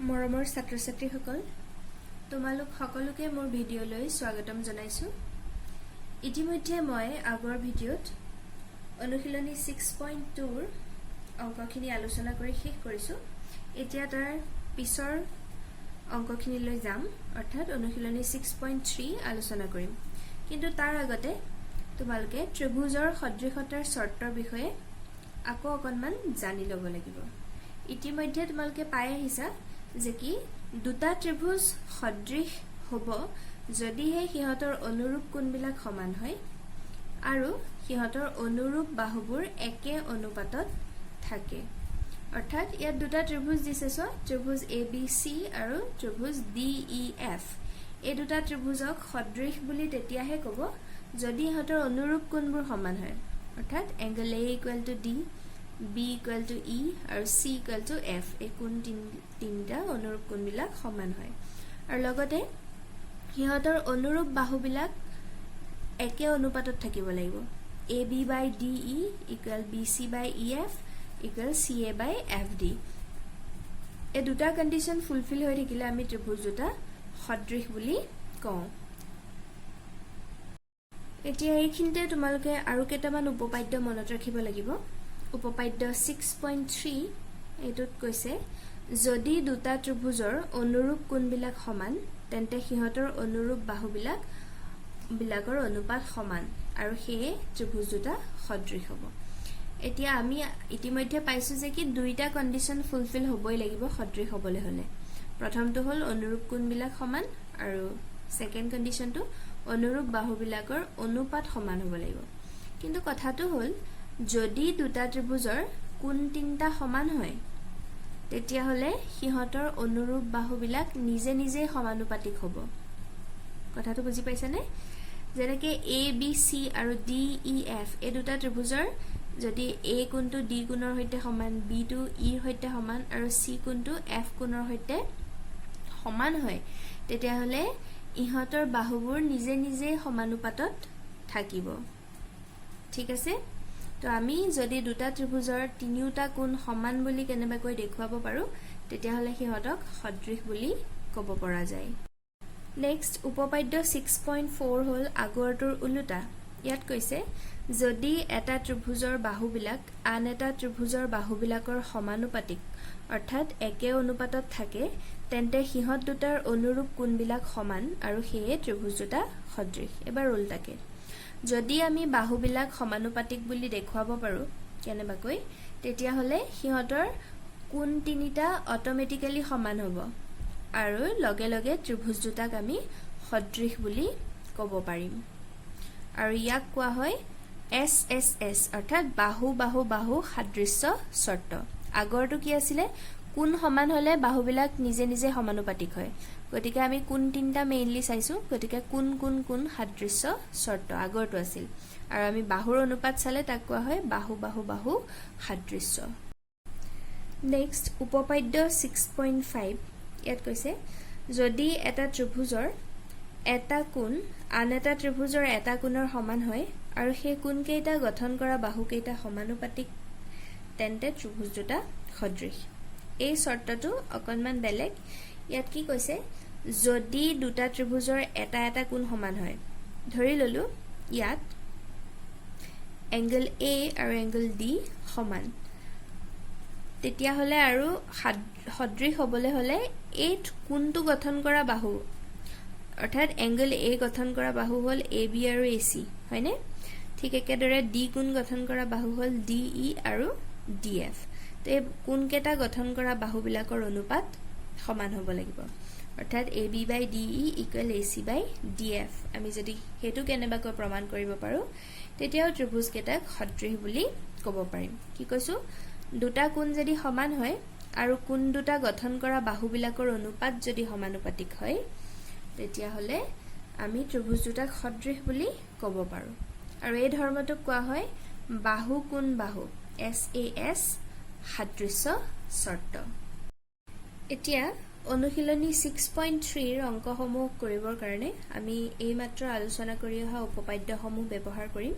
মৰমৰ ছাত্ৰ-ছাত্ৰীসকল তোমালোক সকলোকে মোৰ ভিডিঅ'লৈ স্বাগতম জনাইছো। ইতিমধ্যে মই আগৰ ভিডিঅ'ত অনুশীলনী 6.2 ৰ অংকখিনি আলোচনা কৰি শেষ কৰিছো। এতিয়া তাৰ পিছৰ অংকখিনিলৈ যাম, অৰ্থাৎ অনুশীলনী 6.3 আলোচনা কৰিম। কিন্তু তাৰ আগতে তোমালোকে ত্ৰিভুজৰ সদৃশতাৰ চৰ্তৰ বিষয়ে আকৌ অকণমান জানি ল'ব লাগিব। ইতিমধ্যে তোমালোকে পাই আহিছা যে কি দুটা ত্ৰিভুজ সদৃশ হ'ব যদিহে সিহঁতৰ অনুৰূপ কোণবিলাক সমান হয় আৰু সিহঁতৰ অনুৰূপ বাহুবোৰ একে অনুপাতত থাকে। অৰ্থাৎ ইয়াত দুটা ত্ৰিভুজ দিছে, ত্ৰিভুজ ABC আৰু ত্ৰিভুজ DEF। এই দুটা ত্ৰিভুজক সদৃশ বুলি তেতিয়াহে ক'ব যদি সিহঁতৰ অনুৰূপ কোণবোৰ সমান হয়। অৰ্থাৎ angle A = D, B = E আৰু C = F। এই কোণ তিনিটা অনুৰূপ কোণবিলাক সমান হয় আৰু লগতে সিহঁতৰ অনুৰূপ বাহুবিলাক একে অনুপাতত থাকিব লাগিব। AB/DE = BC/EF = CA/FD। এই দুটা কণ্ডিশ্যন ফুলফিল হৈ থাকিলে আমি ত্ৰিভুজ দুটা সদৃশ বুলি কওঁ। এতিয়া এইখিনিতে তোমালোকে আৰু কেইটামান উপপাদ্য মনত ৰাখিব লাগিব। উপপাদ্য 6.3 এইটোত কৈছে যদি দুটা ত্ৰিভুজৰ অনুৰূপ কোণবিলাক সমান তেন্তে সিহঁতৰ অনুৰূপ বাহুবিলাকৰ অনুপাত সমান আৰু সেয়ে ত্ৰিভুজ দুটা সদৃশ হ'ব। এতিয়া আমি ইতিমধ্যে পাইছো যে কি দুইটা কণ্ডিশ্যন ফুলফিল হ'বই লাগিব সদৃশ হ'বলৈ হ'লে। প্ৰথমটো হ'ল অনুৰূপ কোণবিলাক সমান আৰু ছেকেণ্ড কণ্ডিশ্যনটো অনুৰূপ বাহুবিলাকৰ অনুপাত সমান হ'ব লাগিব। কিন্তু কথাটো হ'ল যদি দুটা ত্ৰিভুজৰ কোণ তিনিটা সমান হয় তেতিয়াহ'লে সিহঁতৰ অনুৰূপ বাহুবিলাক নিজে নিজে সমানুপাতিক হ'ব। কথাটো বুজি পাইছানে? যেনেকে ABC আৰু DEF এই দুটা ত্ৰিভুজৰ যদি A কোণটো D কোণৰ সৈতে সমান, B টো E ৰ সৈতে সমান আৰু C কোণটো F কোণৰ সৈতে সমান হয় তেতিয়াহ'লে ইহঁতৰ বাহুবোৰ নিজে নিজে সমানুপাতত থাকিব। ঠিক আছে? তো আমি যদি দুটা ত্ৰিভুজৰ তিনিওটা কোণ সমান বুলি কেনেবাকৈ দেখুৱাব পাৰোঁ তেতিয়াহ'লে সিহঁতক সদৃশ বুলি ক'ব পৰা যায়। নেক্সট উপপাদ্য 6.4 হ'ল আগৰটোৰ ওলোটা। ইয়াত কৈছে যদি এটা ত্ৰিভুজৰ বাহুবিলাক আন এটা ত্ৰিভুজৰ বাহুবিলাকৰ সমানুপাতিক অৰ্থাৎ একে অনুপাতত থাকে তেন্তে সিহঁত দুটাৰ অনুৰূপ কোণবিলাক সমান আৰু সেয়ে ত্ৰিভুজ দুটা সদৃশ। এবাৰ উল্টাকে যদি আমি বাহুবিলাক সমানুপাতিক বুলি দেখুৱাব পাৰোঁ কেনেবাকৈ তেতিয়াহ'লে সিহঁতৰ কোণ তিনিটা অট'মেটিকেলি সমান হ'ব আৰু লগে লগে ত্ৰিভুজ দুটাক আমি সদৃশ বুলি ক'ব পাৰিম। আৰু ইয়াক কোৱা হয় SSS অৰ্থাৎ বাহু বাহু বাহু সাদৃশ্য চৰ্ত। আগৰটো কি আছিলে? কোণ সমান হ'লে বাহুবিলাক নিজে নিজে সমানুপাতিক হয়। গতিকে আমি কোণ তিনিটা মেইনলি চাইছোঁ, গতিকে কোণ কোণ কোণ সাদৃশ্য চৰ্ত আগৰটো আছিল। আৰু আমি বাহুৰ অনুপাত চালে তাক কোৱা হয় বাহু বাহু বাহু সাদৃশ্য। নেক্সট উপপাদ্য 6.5 ইয়াত কৈছে যদি এটা ত্ৰিভুজৰ এটা কোণ আন এটা ত্ৰিভুজৰ এটা কোণৰ সমান হয় আৰু সেই কোণকেইটা গঠন কৰা বাহুকেইটা সমানুপাতিক তেন্তে ত্ৰিভুজ দুটা সদৃশ। এই চৰ্তটো অকণমান বেলেগ। ইয়াত কি কৈছে যদি দুটা ত্ৰিভুজৰ এটা এটা কোণ সমান হয়, ধৰি ল'লো ইয়াত এংগল A আৰু এংগল D সমান, তেতিয়াহ'লে আৰু সদৃশ হ'বলৈ হ'লে এই কোণটো গঠন কৰা বাহু অৰ্থাৎ এংগল A গঠন কৰা বাহু হ'ল AB আৰু AC, হয়নে? ঠিক একেদৰে D কোণ গঠন কৰা বাহু হ'ল DE আৰু DF। তো এই কোণকেইটা গঠন কৰা বাহুবিলাকৰ অনুপাত সমান হ'ব লাগিব। অৰ্থাৎ AB/DE = AC/DF। আমি যদি সেইটো কেনেবাকৈ প্ৰমাণ কৰিব পাৰোঁ তেতিয়াও ত্ৰিভুজকেইটাক সদৃশ বুলি ক'ব পাৰিম। কি কৈছোঁ? দুটা কোণ যদি সমান হয় আৰু কোণ দুটা গঠন কৰা বাহুবিলাকৰ অনুপাত যদি সমানুপাতিক হয় তেতিয়াহ'লে আমি ত্ৰিভুজ দুটাক সদৃশ বুলি ক'ব পাৰোঁ। আৰু এই ধৰ্মটোক কোৱা হয় বাহু কোণ বাহু SAS সাদৃশ্য চৰ্ত। এতিয়া অনুশীলনী 6.3 ৰ অংকসমূহ কৰিবৰ কাৰণে আমি এইমাত্ৰ আলোচনা কৰি অহা উপপাদ্যসমূহ ব্যৱহাৰ কৰিম।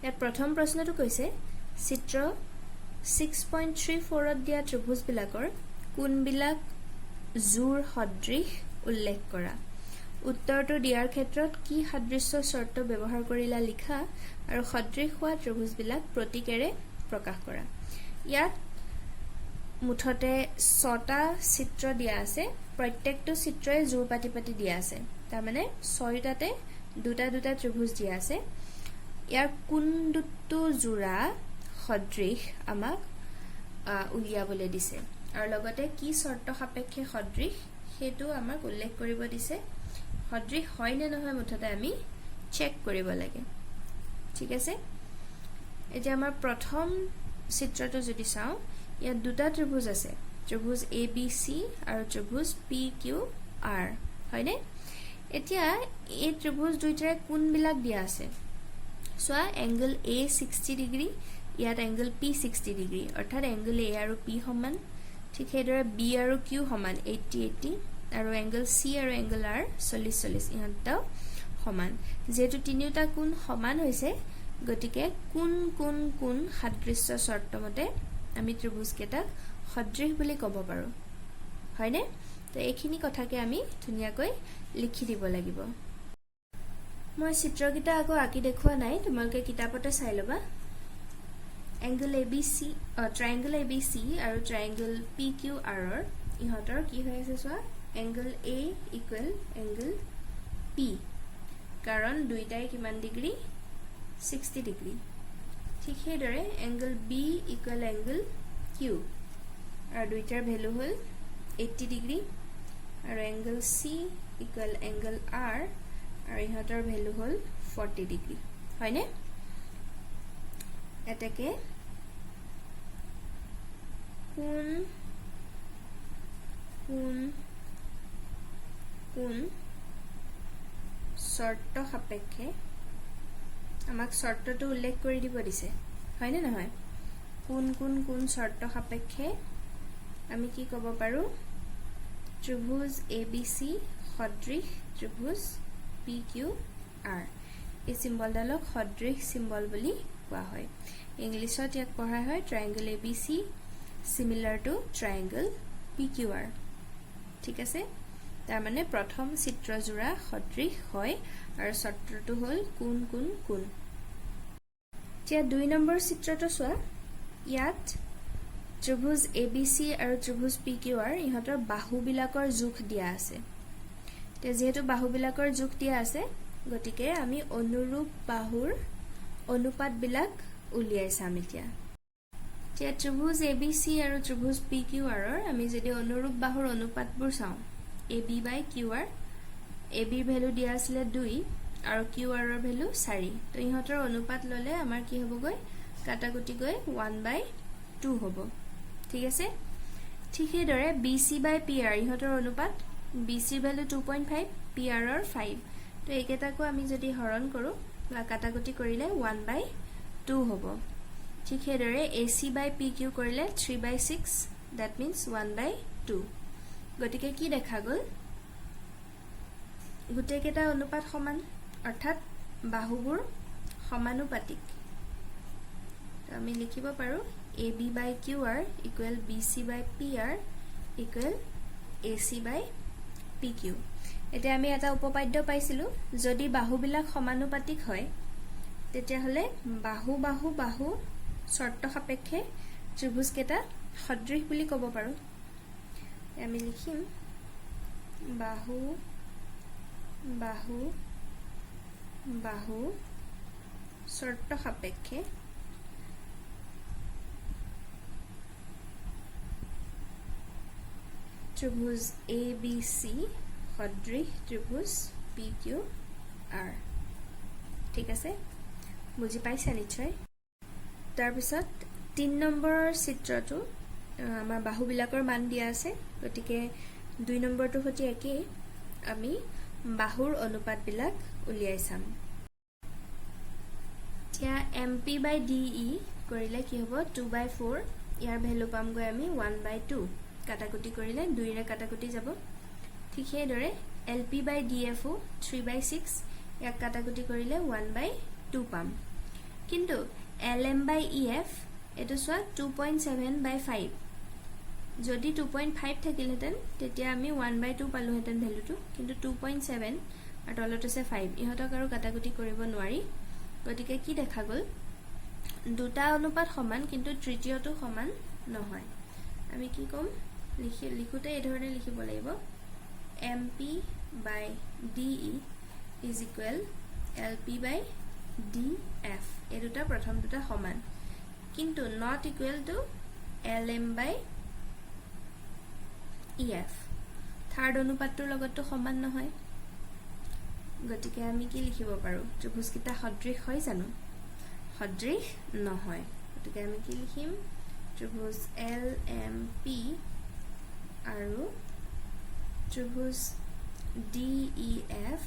ইয়াত প্ৰথম প্ৰশ্নটো কৈছে চিত্ৰ 6.34ত দিয়া ত্ৰিভুজবিলাকৰ কোণবিলাক জোৰ সদৃশ উল্লেখ কৰা উত্তৰটো দিয়াৰ ক্ষেত্ৰত কি সাদৃশ্য শৰ্ত ব্যৱহাৰ কৰিলা লিখা আৰু সদৃশ হোৱা ত্ৰিভুজবিলাক প্ৰতীকেৰে প্ৰকাশ কৰা ইয়াত মুঠতে 6টা চিত্ৰ দিয়া আছে প্ৰত্যেকটো চিত্ৰই জোৰ পাতি পাতি দিয়া আছে তাৰ মানে 6টাতে দুটা দুটা ত্ৰিভুজ দিয়া আছে ইয়াৰ কোনটো জোড়া সদৃশ আমাক উলিয়াবলৈ দিছে আৰু লগতে কি শৰ্ত সাপেক্ষে সদৃশ হেতু আমাক উল্লেখ কৰিব দিছে সদৃশ হয় নে নহয় মুঠতে আমি চেক কৰিব লাগে ঠিক আছে এতিয়া আমাৰ প্ৰথম চিত্ৰটো যদি চাও ইয়াত দুটা ত্ৰিভুজ আছে ত্ৰিভুজ ABC আৰু ত্ৰিভুজ PQR হয়নে এতিয়া এই ত্ৰিভুজ দুইটাৰে কোণবিলাক দিয়া আছে সোয়া এংগল A 60 ডিগ্ৰী ইয়াত এংগল P 60 ডিগ্ৰী অৰ্থাৎ এংগল A আৰু P সমান ঠিক হেদৰে B আৰু Q সমান 80 80 আৰু এংগল C আৰু এংগল R 40 40 ইহঁতও সমান যেটো তিনিটা কোণ সমান হৈছে গতিকে কোন সাদৃশ্য শৰ্ত মতে আমি ত্ৰিভুজ কেটাক সদৃশ বুলি ক'ব পাৰো হয়নে তো এইখিনি কথাকে আমি ধুনিয়াকৈ লিখি দিব লাগিব মই চিত্ৰকিটা আকৌ আকি দেখুৱা নাই তোমালোকে কিতাপতে চাই লবা এংগল ABC ট্ৰায়াঙ্গল ABC আৰু ট্ৰায়াঙ্গল PQR ৰ ইহঁতৰ কি হৈ আছে সোয়া angle A equal angle P কাৰণ দুইটাই কিমান ডিগ্ৰী 60 ডিগ্ৰী ঠিক হেদৰে angle B equal angle Q আৰু দুইটাৰ ভ্যালু হল 80 ডিগ্ৰী আৰু angle C equal angle R আৰু ইহঁতৰ ভ্যালু হল 40 ডিগ্ৰী হয়নে এটাকে কোন শৰ্ত সাপেক্ষে আমাক শৰ্তটো উল্লেখ কৰি দিব দিছে হয়নে নহয় কোন শৰ্ত সাপেক্ষে আমি কি ক'ব পাৰো ত্ৰিভুজ ABC সদৃশ ত্ৰিভুজ PQR এই সিম্বলডালক সদৃশ সিম্বল বুলি কোৱা হয় ইংলিছত ইয়াক পঢ়া হয় ট্ৰায়াঙ্গল ABC similar to triangle PQR ঠিক আছে তাৰ মানে প্ৰথম চিত্ৰ জোড়া সদৃশ হয় আৰু শৰ্তটো হল কোন এতিয়া 2 নম্বৰ চিত্ৰটো চোৱা ইয়াত ত্ৰিভুজ ABC আৰু ত্ৰিভুজ PQR ইহঁতৰ বাহুবিলাকৰ জোখ দিয়া আছে তে যেহেতু বাহুবিলাকৰ জোখ দিয়া আছে গতিকে আমি অনুৰূপ বাহুৰ অনুপাত বিলাক উলিয়াই চাম এতিয়া ত্ৰিভুজ ABC আৰু ত্ৰিভুজ PQR ৰ আমি যদি অনুৰূপ বাহুৰ অনুপাতবোৰ চাও AB by QR AB ৰ ভ্যালু দিয়া আছিল 2 আৰু QR ৰ ভ্যালু 4 তো ইহঁতৰ অনুপাত ললে আমাৰ কি হ'বগৈ কাটাকুটি গৈ 1/2 হ'ব ঠিক আছে ঠিক হেদৰে BC by PR ইহঁতৰ অনুপাত BC ৰ ভ্যালু 2.5 PR ৰ 5 তো একেটাকো আমি যদি হৰণ কৰো বা কাটাকুটি কৰিলে 1/2 হ'ব ঠিক হেদৰে AC by PQ কৰিলে 3/6 that means 1/2 গতিকে কি দেখা গল গুটে কেটা অনুপাত সমান অৰ্থাৎ বাহুবোৰ সমানুপাতিক তো আমি লিখিব পাৰো AB by QR equal BC by PR equal AC by PQ এতিয়া আমি এটা উপপাদ্য পাইছিলো যদি বাহুবিলাক সমানুপাতিক হয় তেতিয়া হলে বাহু শৰ্ত সাপেক্ষে ত্ৰিভুজ কেটা সদৃশ বুলি ক'ব পাৰো আমি লিখিম বাহু শৰ্ত সাপেক্ষে ত্ৰিভুজ ABC সদৃশ ত্ৰিভুজ PQR ঠিক আছে বুজি পাইছা নিশ্চয় তাৰ পিছত 3 নম্বৰৰ চিত্ৰটো আমাৰ বাহুবিলাকৰ মান দিয়া আছে গতিকে 2 নম্বৰটো হতি একে আমি বাহুৰ অনুপাত বিলাক উলিয়াই চাম এতিয়া MP by DE কৰিলে কি হ'ব 2/4 ইয়াৰ ভ্যালু পাম গৈ আমি 1/2 কাটাকুটি কৰিলে 2 ৰে কাটাকুটি যাব ঠিক হেদৰে LP by DF 3/6 ইয়াক কাটাকুটি কৰিলে 1/2 পাম কিন্তু LM by EF এটো সোয়া 2.7/5 যদি 2.5 থাকিলহেঁতেন তেতিয়া আমি 1/2 পালোহেঁতেন ভ্যালুটো, কিন্তু 2.7 আৰু তলত আছে 5, ইহঁতক আৰু কাটাকুটি কৰিব নোৱাৰি। গতিকে কি দেখা গ'ল, দুটা অনুপাত সমান কিন্তু তৃতীয়টো সমান নহয়। আমি কি ক'ম, লিখোতে এই ধৰণে লিখিব লাগিব, MP/DE is equal LP/DF। এই দুটা প্ৰথম দুটা সমান, কিন্তু not equal to LM/EF। Third অনুপাতটোৰ লগততো সমান নহয়। গতিকে আমি কি লিখিব পাৰোঁ, ত্ৰিভুজকেইটা সদৃশ হয় জানো? সদৃশ নহয়। গতিকে আমি কি লিখিম, ত্ৰিভুজ LMP আৰু ত্ৰিভুজ DEF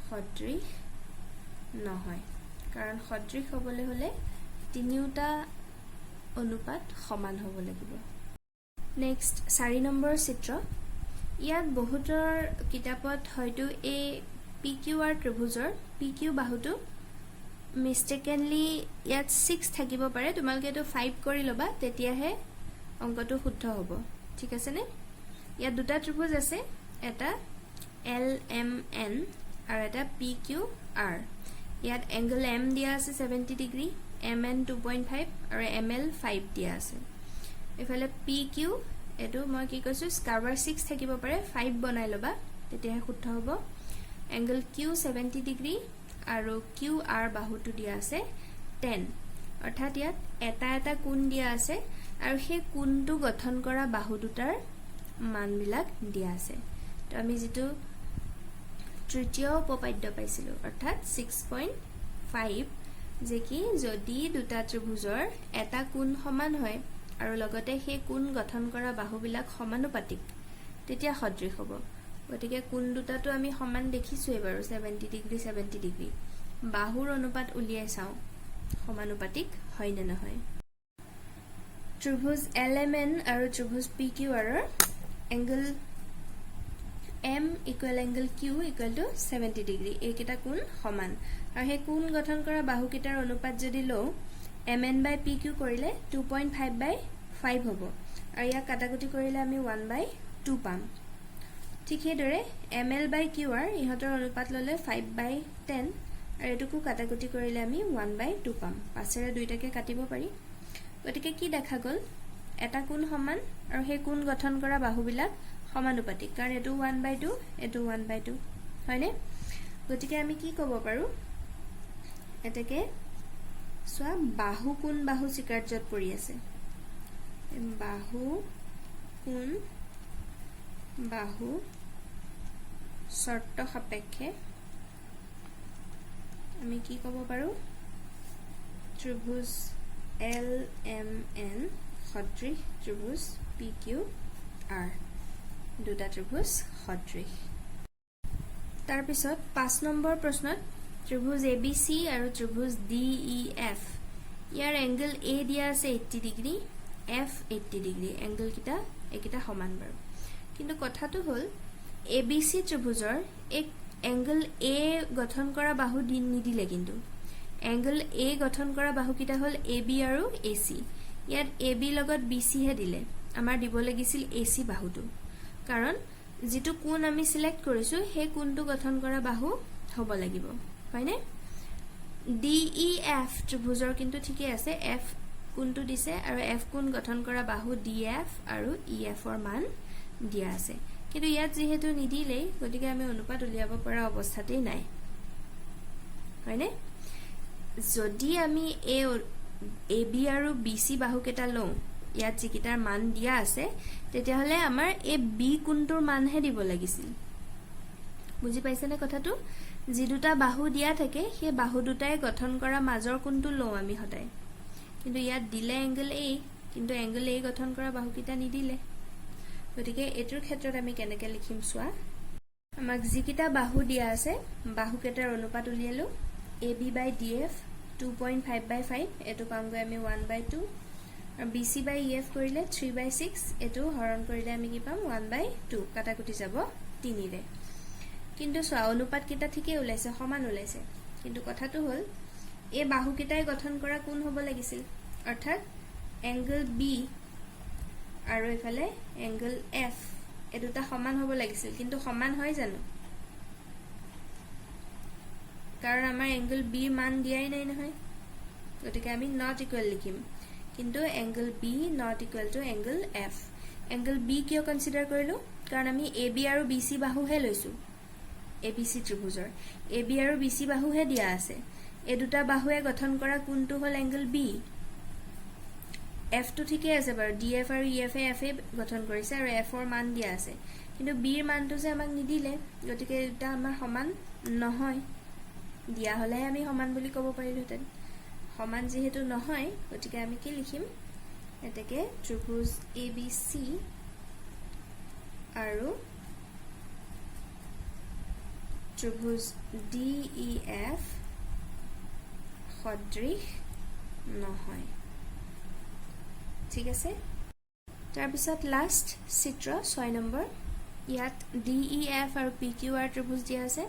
সদৃশ নহয়, কাৰণ সদৃশ হ'বলৈ হ'লে তিনিওটা অনুপাত সমান হ'ব লাগিব। নেক্সট 4 নম্বৰ চিত্ৰ। ইয়াত বহুতৰ কিতাপত হয়তো এই PQR ত্ৰিভুজৰ PQ বাহুটো মিষ্টেকেনলি ইয়াত 6 থাকিব পাৰে। তোমালোকে এইটো 5 কৰি ল'বা, তেতিয়াহে অংকটো শুদ্ধ হ'ব। ঠিক আছেনে? ইয়াত দুটা ত্ৰিভুজ আছে, এটা LMN আৰু এটা PQR। ইয়াত এংগল M দিয়া আছে 70 ডিগ্ৰী, MN 2.5 আৰু ML 5 দিয়া আছে। এফালে PQ, এইটো মই কি কৈছোঁ, কাৰোবাৰ 6 থাকিব পাৰে, 5 বনাই ল'বা, তেতিয়াহে শুদ্ধ হ'ব। এংগল Q 70 ডিগ্ৰী আৰু QR বাহুটো দিয়া আছে 10, অৰ্থাৎ ইয়াত এটা এটা কোণ দিয়া আছে আৰু সেই কোণটো গঠন কৰা বাহু দুটাৰ মানবিলাক দিয়া আছে। তো আমি যেটো তৃতীয় উপপাদ্য পাইছিলোঁ, অৰ্থাৎ 6.5, যে কি যদি দুটা ত্ৰিভুজৰ এটা কোণ সমান হয় আৰু লগতে সেই কোণ গঠন কৰা বাহুবিলাক সমানুপাতিক, তেতিয়া সদৃশ হ'ব। গতিকে কোণ দুটাটো আমি সমান দেখিছোঁই বাৰু, 70 ডিগ্ৰী 70 ডিগ্ৰী। বাহুৰ অনুপাত উলিয়াই চাওঁ সমানুপাতিক হয় নে নহয়। ত্ৰিভুজ LMN আৰু ত্ৰিভুজ PQR angle M equal angle Q equal to 70 degree, এইকেইটা কোণ সমান। আৰু সেই কোণ গঠন কৰা বাহুকেইটাৰ অনুপাত যদি লওঁ, MN/PQ কৰিলে 2.5/5 হ'ব, আৰু ইয়াক কাটাকুটি কৰিলে আমি 1/2 পাম। ঠিক সেইদৰে ML/QR ইহঁতৰ অনুপাত ল'লে 5/10, আৰু এইটোকো কাটাকুটি কৰিলে আমি 1/2 পাম। 5ৰে দুইটাকে কাটিব পাৰি। গতিকে কি দেখা গ'ল, এটা কোণ সমান আৰু সেই কোণ গঠন কৰা বাহুবিলাক সমানুপাতিক, কাৰণ এইটো 1/2, এইটো 1/2, হয়নে? গতিকে আমি কি ক'ব পাৰোঁ, এতেকে চোৱা, বাহু কোণ বাহু স্বীকাৰ্যত পৰি আছে। বাহু কোণ বাহু শৰ্ত সাপেক্ষে আমি কি ক'ব পাৰোঁ, ত্ৰিভুজ LMN সদৃশ ত্ৰিভুজ PQR, দুটা ত্ৰিভুজ সদৃশ। তাৰপিছত 5 নম্বৰ প্ৰশ্নত ত্ৰিভুজ ABC আৰু ত্ৰিভুজ DEF, ইয়াৰ এংগল A দিয়া আছে 80 ডিগ্ৰী, F 80 ডিগ্ৰী, এংগলকেইটা এইকেইটা সমান বাৰু। কিন্তু কথাটো হ'ল, ABC ত্ৰিভুজৰ এক এংগল A গঠন কৰা বাহু নিদিলে, কিন্তু এংগল A গঠন কৰা বাহুকেইটা হ'ল AB আৰু AC। ইয়াত AB লগত BC হে দিলে, আমাৰ দিব লাগিছিল AC বাহুটো, কাৰণ যিটো কোণ আমি সিলেক্ট কৰিছোঁ সেই কোণটো গঠন কৰা বাহু হ'ব লাগিব, হয়নে? DEF ত্ৰিভুজৰ কিন্তু ঠিকে আছে, F কোণটো দিছে আৰু F কোণ গঠন কৰা বাহু DF আৰু EFৰ মান দিয়া আছে। কিন্তু ইয়াত যিহেতু নিদিলেই, গতিকে আমি অনুপাত উলিয়াব পৰা অৱস্থাতেই নাই, হয়নে? যদি আমি AB আৰু BC বাহুকেইটা লওঁ, ইয়াত যিকেইটাৰ মান দিয়া আছে, তেতিয়াহ'লে আমাৰ এই B কোণটোৰ মানহে দিব লাগিছিল। বুজি পাইছেনে কথাটো? যি দুটা বাহু দিয়া থাকে, সেই বাহু দুটাই গঠন কৰা মাজৰ কোণটো লওঁ আমি সদায়। কিন্তু ইয়াত দিলে এংগল A, কিন্তু এংগল A গঠন কৰা বাহুকেইটা নিদিলে। গতিকে এইটোৰ ক্ষেত্ৰত আমি কেনেকৈ লিখিম চোৱা, আমাক যিকেইটা বাহু দিয়া আছে, বাহুকেইটাৰ অনুপাত উলিয়ালোঁ। AB/DF 2.5/5, এইটো পামগৈ আমি 1/2, আৰু BC/EF কৰিলে 3/6, এইটো হৰণ কৰিলে আমি কি পাম, 1/2, কাটাকুটি যাব 3ৰে। কিন্তু চোৱা, অনুপাতকেইটা ঠিকেই ওলাইছে, সমান ওলাইছে, কিন্তু কথাটো হ'ল এই বাহুকেইটাই গঠন কৰা কোণ হ'ব লাগিছিল, অৰ্থাৎ এংগল B আৰু এফালে এংগল এফ এই দুটা সমান হ'ব লাগিছিল কিন্তু সমান হয় জানো কাৰণ আমাৰ এংগল বি মান দিয়াই নাই নহয় গতিকে আমি নট ইকুৱেল লিখিম কিন্তু angle B not equal to angle F angle B কিয় কনসিডাৰ কৰিলো কাৰণ আমি এ বি আৰু বি সি বাহুহে লৈছো A B C ত্ৰিভুজৰ A B আৰু বি সি বাহুহে দিয়া আছে এই দুটা বাহুৱে গঠন কৰা কোনটো হল এংগল বি এফ টো ঠিকে আছে বাৰু ডি এফ আৰু ই এফ এ গঠন কৰিছে আৰু এফ ৰ মান দিয়া আছে কিন্তু বি ৰ মানটো যে আমাক নিদিলে গতিকে এটা আমাৰ সমান নহয় দিয়া হলে আমি সমান বুলি ক'ব পাৰিলোহেঁতেন সমান যেহেতু নহয় গতিকে আমি কি লিখিম এটাকে ত্ৰিভুজ এ বি সি আৰু ত্ৰিভুজ ডি ই এফ সদৃশ নহয় ঠিক আছে তাৰ পিছত লাষ্ট চিত্ৰ 6 নম্বৰ ইয়াত ডি ই এফ আৰু পি কিউ আৰ ত্ৰিভুজ দিয়া আছে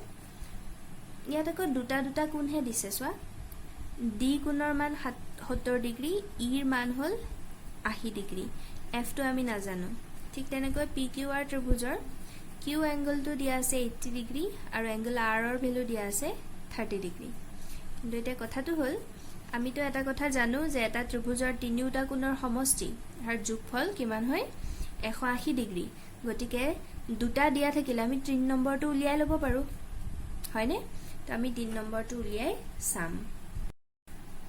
ইয়াত আকৌ দুটা কোণহে দিছে চোৱা ডি কোণৰ মান 70 ডিগ্ৰী ইৰ মান হল 80 ডিগ্ৰী এফ টো আমি নাজানো ঠিক তেনেকৈ পি কিউ আৰ ত্ৰিভুজৰ কিউ এংগলটো দিয়া আছে 80 ডিগ্ৰী আৰু এংগল আৰ ৰ ভ্যালু দিয়া আছে 30 ডিগ্ৰী কিন্তু এটা কথাটো হল আমিতো এটা কথা জানো যে এটা ত্ৰিভুজৰ তিনিটা কোণৰ সমষ্টি আৰু যোগফল কিমান হয় 180 ডিগ্ৰী গতিকে দুটা দিয়া থাকিলে আমি 3 নম্বৰটো উলিয়াই লব পাৰো হয়নে তো আমি 3 নম্বৰটো উলিয়াই চাম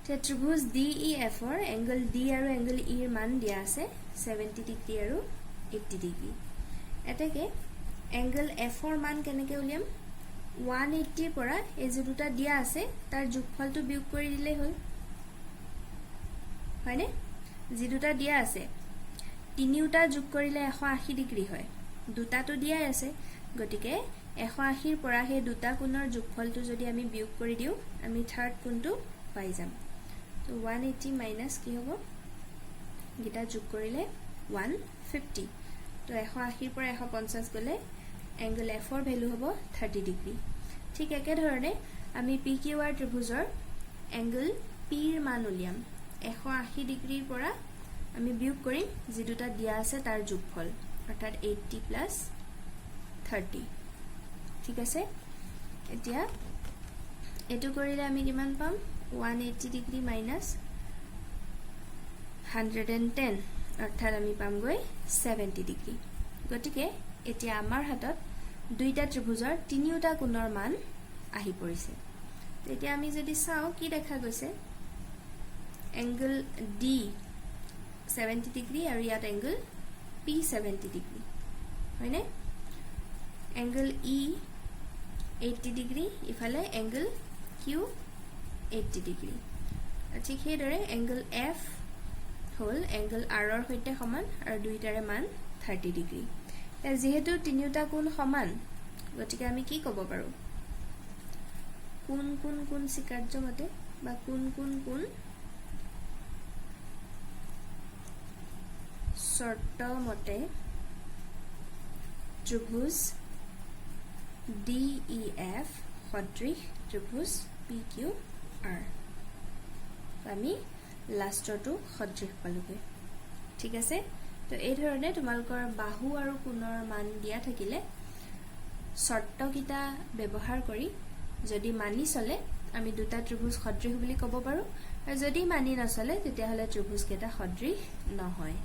ত্ৰিভুজ ডি ই এফ ৰ এংগল ডি আৰু এংগল ই ৰ মান দিয়া আছে 70 ডিগ্ৰী আৰু 80 ডিগ্ৰী এটাকে এংগল এফ ৰ মান কেনেকৈ উলিয়াম 180 পৰা এই যে দুটা দিয়া আছে তাৰ যোগফলটো বিয়োগ কৰি দিলে হল হয়নে যি দুটা দিয়া আছে তিনিটা যোগ কৰিলে 180 ডিগ্ৰী হয় দুটাটো দিয়া আছে গতিকে 180 ৰ পৰা সেই দুটা কোণৰ যোগফলটো যদি আমি বিয়োগ কৰি দিও আমি থাৰ্ড কোণটো পাই যাম তো 180 মাইনাস কি হ'ব গিটা যোগ কৰিলে 150 তো 180 ৰ পৰা 150 গলে এংগল এফ ৰ ভ্যালু হ'ব 30 ডিগ্ৰী ঠিক একে ধৰণে আমি পি কিউ আৰ ত্ৰিভুজৰ এংগল পি ৰ মান উলিয়াম 180 ডিগ্ৰীৰ পৰা আমি বিয়োগ কৰিম যি দুটা দিয়া আছে তাৰ যোগফল অৰ্থাৎ 80 প্লাস 30 ঠিক আছে এতিয়া এটো কৰিলে আমি কিমান পাম 180 ডিগ্ৰী মাইনাস 110 অৰ্থাৎ আমি পামগৈ 70 ডিগ্ৰী গতিকে এতিয়া আমাৰ হাতত দুইটা ত্ৰিভুজৰ তিনিটা কোণৰ মান আহি পৰিছে এতিয়া আমি যদি চাও কি দেখা গৈছে এংগল ডি 70 ডিগ্ৰী আৰু ইয়াত এংগল পি 70 ডিগ্ৰী হয়নে এংগল ই 80 ডিগ্ৰী ইফালে এংগল কিউ 80 ডিগ্ৰী ঠিক সেইদৰে এংগল এফ হল এংগল আৰ ৰ সৈতে সমান আৰু দুইটাৰে মান 30 ডিগ্ৰী যেহেতু তিনিটা কোণ সমান গতিকে আমি কি ক'ব পাৰো কোন স্বীকাৰ্য মতে বা কোন শৰ্ত মতে ত্ৰিভুজ ডি ই এফ সদৃশ ত্ৰিভুজ পি কিউ আৰ আমি লাষ্টৰটো সদৃশ পালোগে ঠিক আছে তো এই ধৰণে তোমালোকৰ বাহু আৰু কোণৰ মান দিয়া থাকিলে শৰ্তকিটা ব্যৱহাৰ কৰি যদি মানি চলে আমি দুটা ত্ৰিভুজ সদৃশ বুলি ক'ব পাৰো আৰু যদি মানি নচলে তেতিয়া হলে ত্ৰিভুজ কেইটা সদৃশ নহয়